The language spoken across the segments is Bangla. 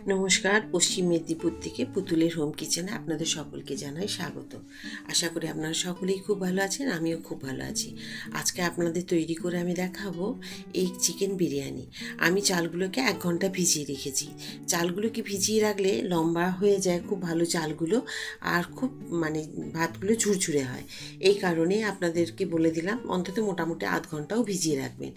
নমস্কার, পশ্চিম মেদিনীপুর থেকে পুতুলের হোম কিচেনে আপনাদের সকলকে জানাই স্বাগত। আশা করি আপনারা সকলেই খুব ভালো আছেন, আমিও খুব ভালো আছি। আজকে আপনাদের তৈরি করে আমি দেখাবো এই চিকেন বিরিয়ানি। আমি চালগুলোকে 1 ঘন্টা ভিজিয়ে রেখেছি। চালগুলোকে ভিজিয়ে রাখলে লম্বা হয়ে যায় খুব ভালো চালগুলো, আর খুব ভাতগুলো ঝুরঝুরে হয়। এই কারণে আপনাদেরকে বলে দিলাম অন্তত মোটামুটি 1/2 ঘন্টাও ভিজিয়ে রাখবেন।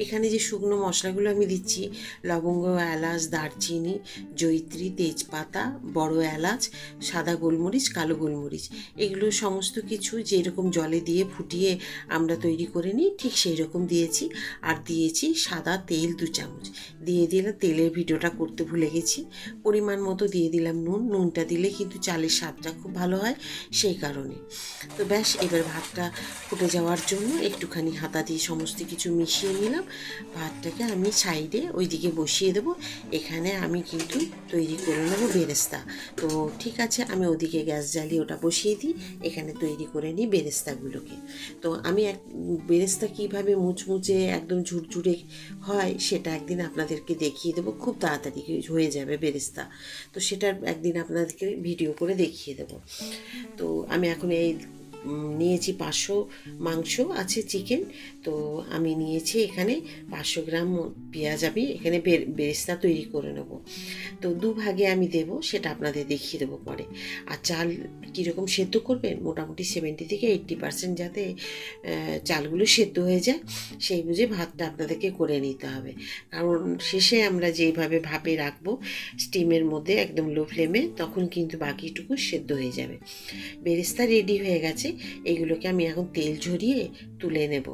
এখানে যে শুকনো মশলাগুলো আমি দিচ্ছি, লবঙ্গ, এলাচ, দারচিনি, জয়িত্রী, তেজপাতা, বড় এলাচ, সাদা গোলমরিচ, কালো গোলমরিচ, এগুলো সমস্ত কিছু যেরকম জলে দিয়ে ফুটিয়ে আমরা তৈরি করে নিই ঠিক সেই রকম দিয়েছি। আর দিয়েছি সাদা তেল 2 চামচ। দিয়ে দিলাম, তেলের ভিডিওটা করতে ভুলে গেছি, পরিমাণ মতো দিয়ে দিলাম নুন। নুনটা দিলে কিন্তু চালের স্বাদটা খুব ভালো হয়, সেই কারণে। তো ব্যাস, এবার ভাতটা ফুটে যাওয়ার জন্য একটুখানি হাতা দিয়ে সমস্ত কিছু মিশিয়ে নিলাম। ভাতটাকে আমি সাইডে ওইদিকে বসিয়ে দেবো। এখানে আমি কিন্তু তৈরি করে নেবো বেরেস্তা। তো ঠিক আছে, আমি ওদিকে গ্যাস জ্বালিয়ে ওটা বসিয়ে দিই, এখানে তৈরি করে নিই বেরেস্তাগুলোকে। তো আমি বেরেস্তা কীভাবে মুচমুচে একদম ঝুরঝুরে হয় সেটা একদিন আপনাদেরকে দেখিয়ে দেবো। খুব তাড়াতাড়ি হয়ে যাবে বেরেস্তা, তো সেটার একদিন আপনাদেরকে ভিডিও করে দেখিয়ে দেবো। তো আমি এখন নিয়েছি 500 মাংস আছে চিকেন। তো আমি নিয়েছি এখানে 500 গ্রাম পেঁয়াজ। আমি এখানে বেরেস্তা তৈরি করে নেব। তো 2 ভাগে আমি দেব, সেটা আপনাদের দেখিয়ে দেবো পরে। আর চাল কীরকম সেদ্ধ করবেন, মোটামুটি 70 থেকে 80% যাতে চালগুলো সেদ্ধ হয়ে যায় সেই বুঝে ভাতটা আপনাদেরকে করে নিতে হবে। কারণ শেষে আমরা যেইভাবে ভাপে রাখবো স্টিমের মধ্যে একদম লো ফ্লেমে, তখন কিন্তু বাকিটুকু সেদ্ধ হয়ে যাবে। বেরেস্তা রেডি হয়ে গেছে, এগুলোকে আমি এখন তেল ঝরিয়ে তুলে নেব।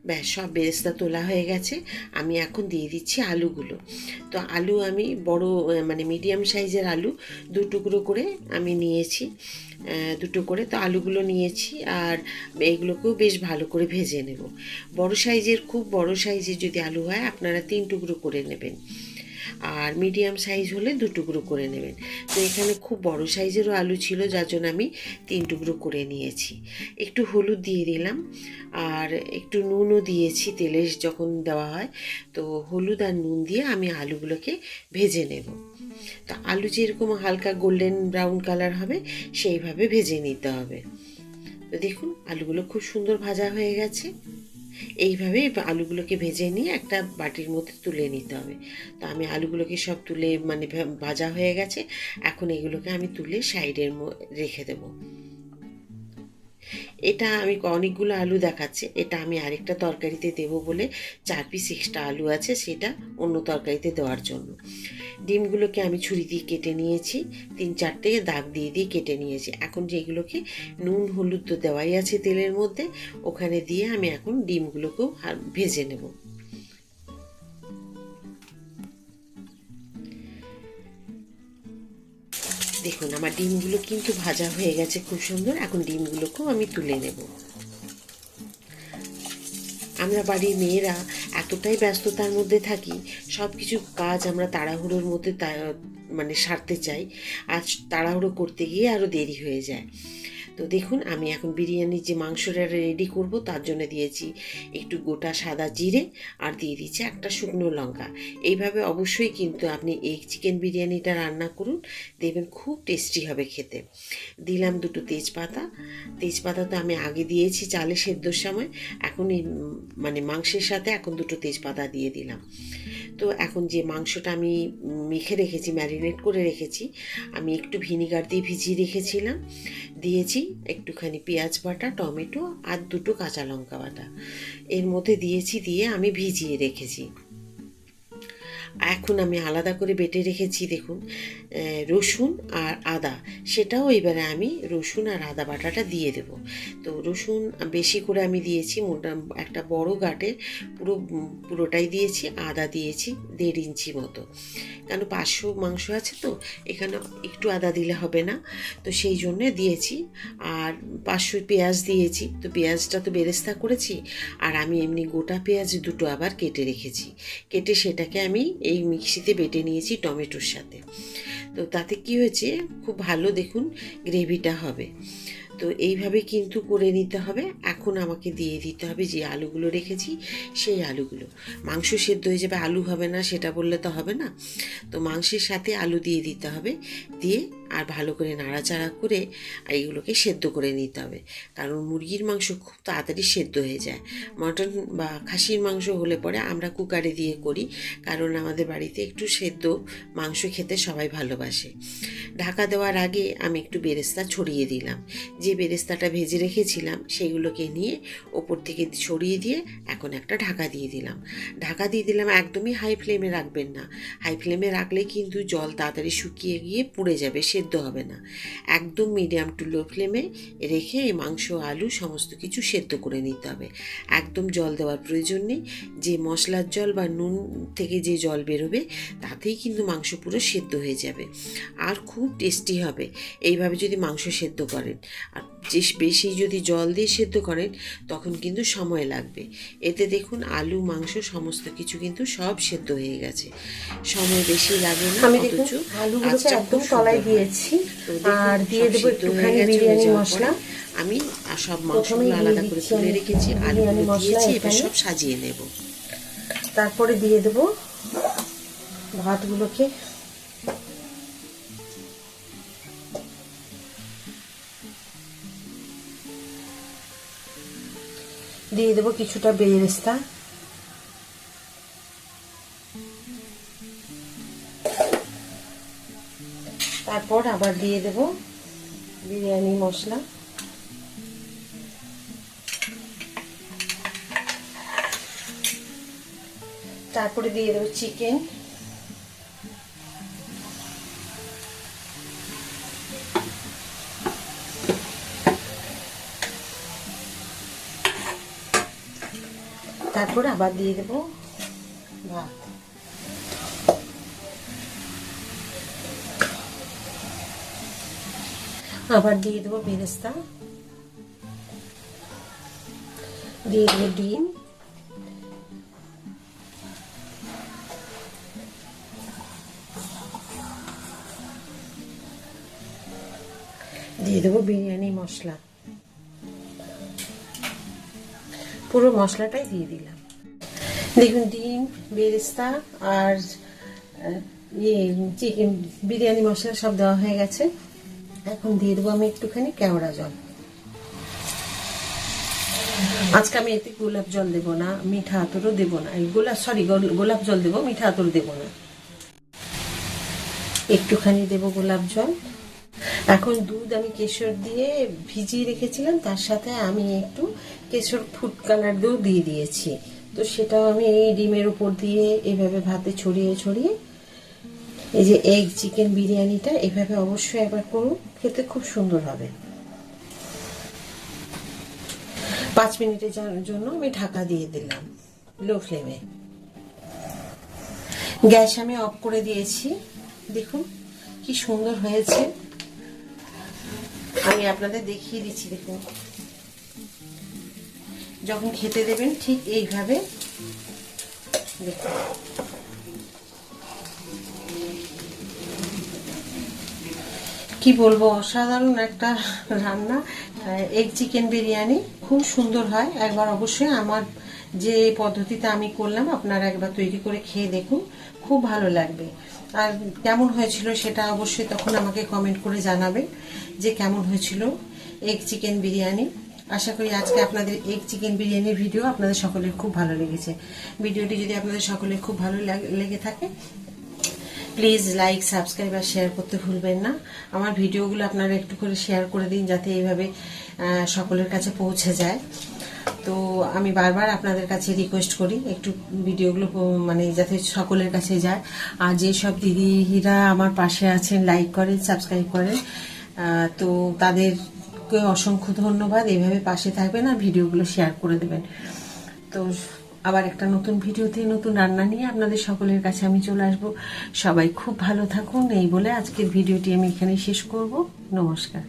ব্যাস, সব বেরেস্তা তোলা হয়ে গেছে। আমি এখন দিয়ে দিচ্ছি আলুগুলো। তো আলু আমি বড় মিডিয়াম সাইজের আলু 2 টুকরো করে আমি নিয়েছি, 2টো করে তো আলুগুলো নিয়েছি। আর এইগুলোকেও বেশ ভালো করে ভেজে নেব। খুব বড় সাইজের যদি আলু হয় আপনারা 3 টুকরো করে নেবেন, আর মিডিয়াম সাইজ হলে 2 টুকরো করে নেবেন। তো এখানে খুব বড় সাইজেরও আলু ছিল, যার জন্য আমি 3 টুকরো করে নিয়েছি। একটু হলুদ দিয়ে দিলাম, আর একটু নুনও দিয়েছি তেলে যখন দেওয়া হয়। তো হলুদ আর নুন দিয়ে আমি আলুগুলোকে ভেজে নেব। তো আলু যেরকম হালকা গোল্ডেন ব্রাউন কালার হবে সেইভাবে ভেজে নিতে হবে। তো দেখুন, আলুগুলো খুব সুন্দর ভাজা হয়ে গেছে। এইভাবে আলুগুলোকে ভেজে নিয়ে একটা বাটির মধ্যে তুলে নিতে হবে। তো আমি আলুগুলোকে সব তুলে ভাজা হয়ে গেছে। এখন এগুলোকে আমি তুলে সাইডের রেখে দেবো। এটা আমি অনেকগুলো আলু দেখাচ্ছে, এটা আমি আরেকটা তরকারিতে দেবো বলে 4 পিস এক্সট্রা আলু আছে, সেটা অন্য তরকারিতে দেওয়ার জন্য। ডিমগুলোকে আমি ছুরি দিয়ে কেটে নিয়েছি, 3-4টে দাগ দিয়ে দিয়ে কেটে নিয়েছি। এখন যেগুলোকে নুন হলুদ তো দেওয়াই আছে তেলের মধ্যে, ওখানে দিয়ে আমি এখন ডিমগুলোকেও ভেজে নেব। দেখুন, আমার ডিমগুলো কিন্তু ভাজা হয়ে গেছে খুব সুন্দর। এখন ডিমগুলোকেও আমি তুলে নেব। আমরা বাড়ির মেয়েরা এতটাই ব্যস্ততার মধ্যে থাকি, সব কিছু কাজ আমরা তাড়াহুড়োর মধ্যে সারতে চাই, আর তাড়াহুড়ো করতে গিয়ে আরও দেরি হয়ে যায়। তো দেখুন, আমি এখন বিরিয়ানির যে মাংসটা রেডি করব তার জন্য দিয়েছি একটু গোটা সাদা জিরে, আর দিয়ে দিচ্ছি একটা শুকনো লঙ্কা। এইভাবে অবশ্যই কিন্তু আপনি এই চিকেন বিরিয়ানিটা রান্না করুন, দেখবেন খুব টেস্টি হবে খেতে। দিলাম 2টো তেজপাতা। তেজপাতা তো আমি আগে দিয়েছি চালে সেদ্ধর সময়, এখন এই মাংসের সাথে এখন 2টো তেজপাতা দিয়ে দিলাম। তো এখন যে মাংসটা আমি মেখে রেখেছি, ম্যারিনেট করে রেখেছি, আমি একটু ভিনিগার দিয়ে ভিজিয়ে রেখেছিলাম, দিয়েছি একটুখানি পেঁয়াজ বাটা, টমেটো আর 2টো কাঁচা লঙ্কা বাটা এর মধ্যে দিয়েছি, দিয়ে আমি ভিজিয়ে রেখেছি। এখন আমি আলাদা করে বেটে রেখেছি দেখুন রসুন আর আদা, সেটাও এবারে আমি রসুন আর আদা বাটাটা দিয়ে দেব। তো রসুন বেশি করে আমি দিয়েছি, একটা বড় গাঁটের পুরোটাই দিয়েছি। আদা দিয়েছি 1.5 ইঞ্চি মতো, কারণ 500 মাংস আছে তো এখানে একটু আদা দিলে হবে না, তো সেই জন্যে দিয়েছি। আর 500 পেঁয়াজ দিয়েছি। তো পেঁয়াজটা তো বেরেস্তা করেছি, আর আমি এমনি গোটা পেঁয়াজ 2টো আবার কেটে রেখেছি। কেটে সেটাকে আমি এই মিক্সিতে বেটে নিয়েছি টমেটোর সাথে। তো তাতে কি হয়েছে, খুব ভালো দেখুন গ্রেভিটা হবে। তো এইভাবে কিন্তু করে নিতে হবে। এখন আমাকে দিয়ে দিতে হবে যে আলুগুলো রেখেছি সেই আলুগুলো। মাংস সেদ্ধ হয়ে যাবে, আলু হবে না সেটা বললে তো হবে না। তো মাংসের সাথে আলু দিয়ে দিতে হবে, দিয়ে আর ভালো করে নাড়াচাড়া করে এইগুলোকে সেদ্ধ করে নিতে হবে। কারণ মুরগির মাংস খুব তাড়াতাড়ি সেদ্ধ হয়ে যায়। মটন বা খাসির মাংস হলে পরে আমরা কুকারে দিয়ে করি, কারণ আমাদের বাড়িতে একটু সেদ্ধ মাংস খেতে সবাই ভালোবাসে। ঢাকা দেওয়ার আগে আমি একটু বেরেস্তা ছড়িয়ে দিলাম। যে বেরেস্তাটা ভেজে রেখেছিলাম সেগুলোকে নিয়ে ওপর থেকে ছড়িয়ে দিয়ে এখন একটা ঢাকা দিয়ে দিলাম। ঢাকা দিয়ে দিলাম, একদমই হাই ফ্লেমে রাখবেন না। হাই ফ্লেমে রাখলে কিন্তু জল তাড়াতাড়ি শুকিয়ে গিয়ে পুড়ে যাবে, সেদ্ধ হবে না। একদম মিডিয়াম টু লো ফ্লেমে রেখে এই মাংস আলু সমস্ত কিছু সেদ্ধ করে নিতে হবে। একদম জল দেওয়ার প্রয়োজন নেই। যে মশলার জল বা নুন থেকে যে জল বেরোবে তাতেই কিন্তু মাংস পুরো সেদ্ধ হয়ে যাবে, আর খুব টেস্টি হবে এইভাবে যদি মাংস সেদ্ধ করেন। আর বেশি যদি জল দিয়ে সেদ্ধ করেন তখন কিন্তু সময় লাগবে। এতে দেখুন আলু মাংস সমস্ত কিছু কিন্তু সব সেদ্ধ হয়ে গেছে, সময় বেশি লাগে না। আমি দেখুন আলুগুলোকে একদম তলায় দিয়েছি, আর দিয়ে দেবো একটুখানি বিরিয়ানি মশলা। আমি সব মাংসগুলো আলাদা করে তুলে রেখেছি, আলুগুলো দিয়েছি, এবার সব সাজিয়ে নেব। তারপরে দিয়ে দেবো ভাতগুলোকে। দিয়ে দেবো কিছুটা বেরেস্তা, তারপর আবার দিয়ে দেব বিরিয়ানি মশলা, তারপরে দিয়ে দেবো চিকেন, তারপরে আবার দিয়ে দেবো ভাত। আবার দিয়ে দেবো বেরেস্তা, দিয়ে দেবো ডিম, দিয়ে দেবো বিরিয়ানি মশলা। পুরো মশলাটাই দিয়ে দিলাম। দেখুন ডিম, বেরেস্তা আর চিকেন বিরিয়ানি মশলা সব দেওয়া হয়ে গেছে। এখন দিয়ে দেবো আমি একটুখানি কেওড়া জল। আজকে আমি এতে গোলাপ জল দেবো না, মিঠা আতরও দেবো না। গোলাপ জল দেবো, মিঠা আতর দেবো না। একটুখানি দেবো গোলাপ জল। এখন দুধ আমি কেশর দিয়ে ভিজিয়ে রেখেছিলাম, তার সাথে আমি একটু কেশর ফুড কালার দিয়ে দিয়েছি। তো সেটাও আমি এই ডিমের উপর দিয়ে এভাবে ভাতে ছড়িয়ে ছড়িয়ে, এই যে এগ চিকেন বিরিয়ানিটা এভাবে অবশ্যই একবার করুন, খেতে খুব সুন্দর হবে। 5 মিনিটের জন্য আমি ঢাকা দিয়ে দিলাম লো ফ্লেমে। গ্যাস আমি অফ করে দিয়েছি। দেখুন কি সুন্দর হয়েছে, আমি আপনাদের দেখিয়ে দিচ্ছি। দেখুন যখন খেতে দেবেন ঠিক এইভাবে দেখুন। কি বলবো, অসাধারণ একটা রান্না। এগ চিকেন বিরিয়ানি খুব সুন্দর হয়। একবার অবশ্যই আমার যে পদ্ধতিতে আমি করলাম আপনারা একবার তৈরি করে খেয়ে দেখুন, খুব ভালো লাগবে। আর কেমন হয়েছিল সেটা অবশ্যই তখন আমাকে কমেন্ট করে জানাবেন যে কেমন হয়েছিল এগ চিকেন বিরিয়ানি। আশা করি আজকে আপনাদের এগ চিকেন বিরিয়ানির ভিডিও আপনাদের সকলের খুব ভালো লেগেছে। ভিডিওটি যদি আপনাদের সকলের খুব ভালো লেগে থাকে প্লিজ লাইক, সাবস্ক্রাইব আর শেয়ার করতে ভুলবেন না। আমার ভিডিওগুলো আপনারা একটু করে শেয়ার করে দিন যাতে এইভাবে সকলের কাছে পৌঁছে যায়। তো আমি বারবার আপনাদের কাছে রিকোয়েস্ট করি একটু ভিডিওগুলো মানে যাতে সকলের কাছে যায়। আর যেসব দিদিরা আমার পাশে আছেন, লাইক করেন, সাবস্ক্রাইব করেন, তো তাদেরকে অসংখ্য ধন্যবাদ। এইভাবে পাশে থাকবেন আর ভিডিওগুলো শেয়ার করে দেবেন। তো আবার একটা নতুন ভিডিওতে নতুন রান্না নিয়ে আপনাদের সকলের কাছে আমি চলে আসবো। সবাই খুব ভালো থাকুন এই বলে আজকের ভিডিওটি আমি এখানেই শেষ করব। নমস্কার।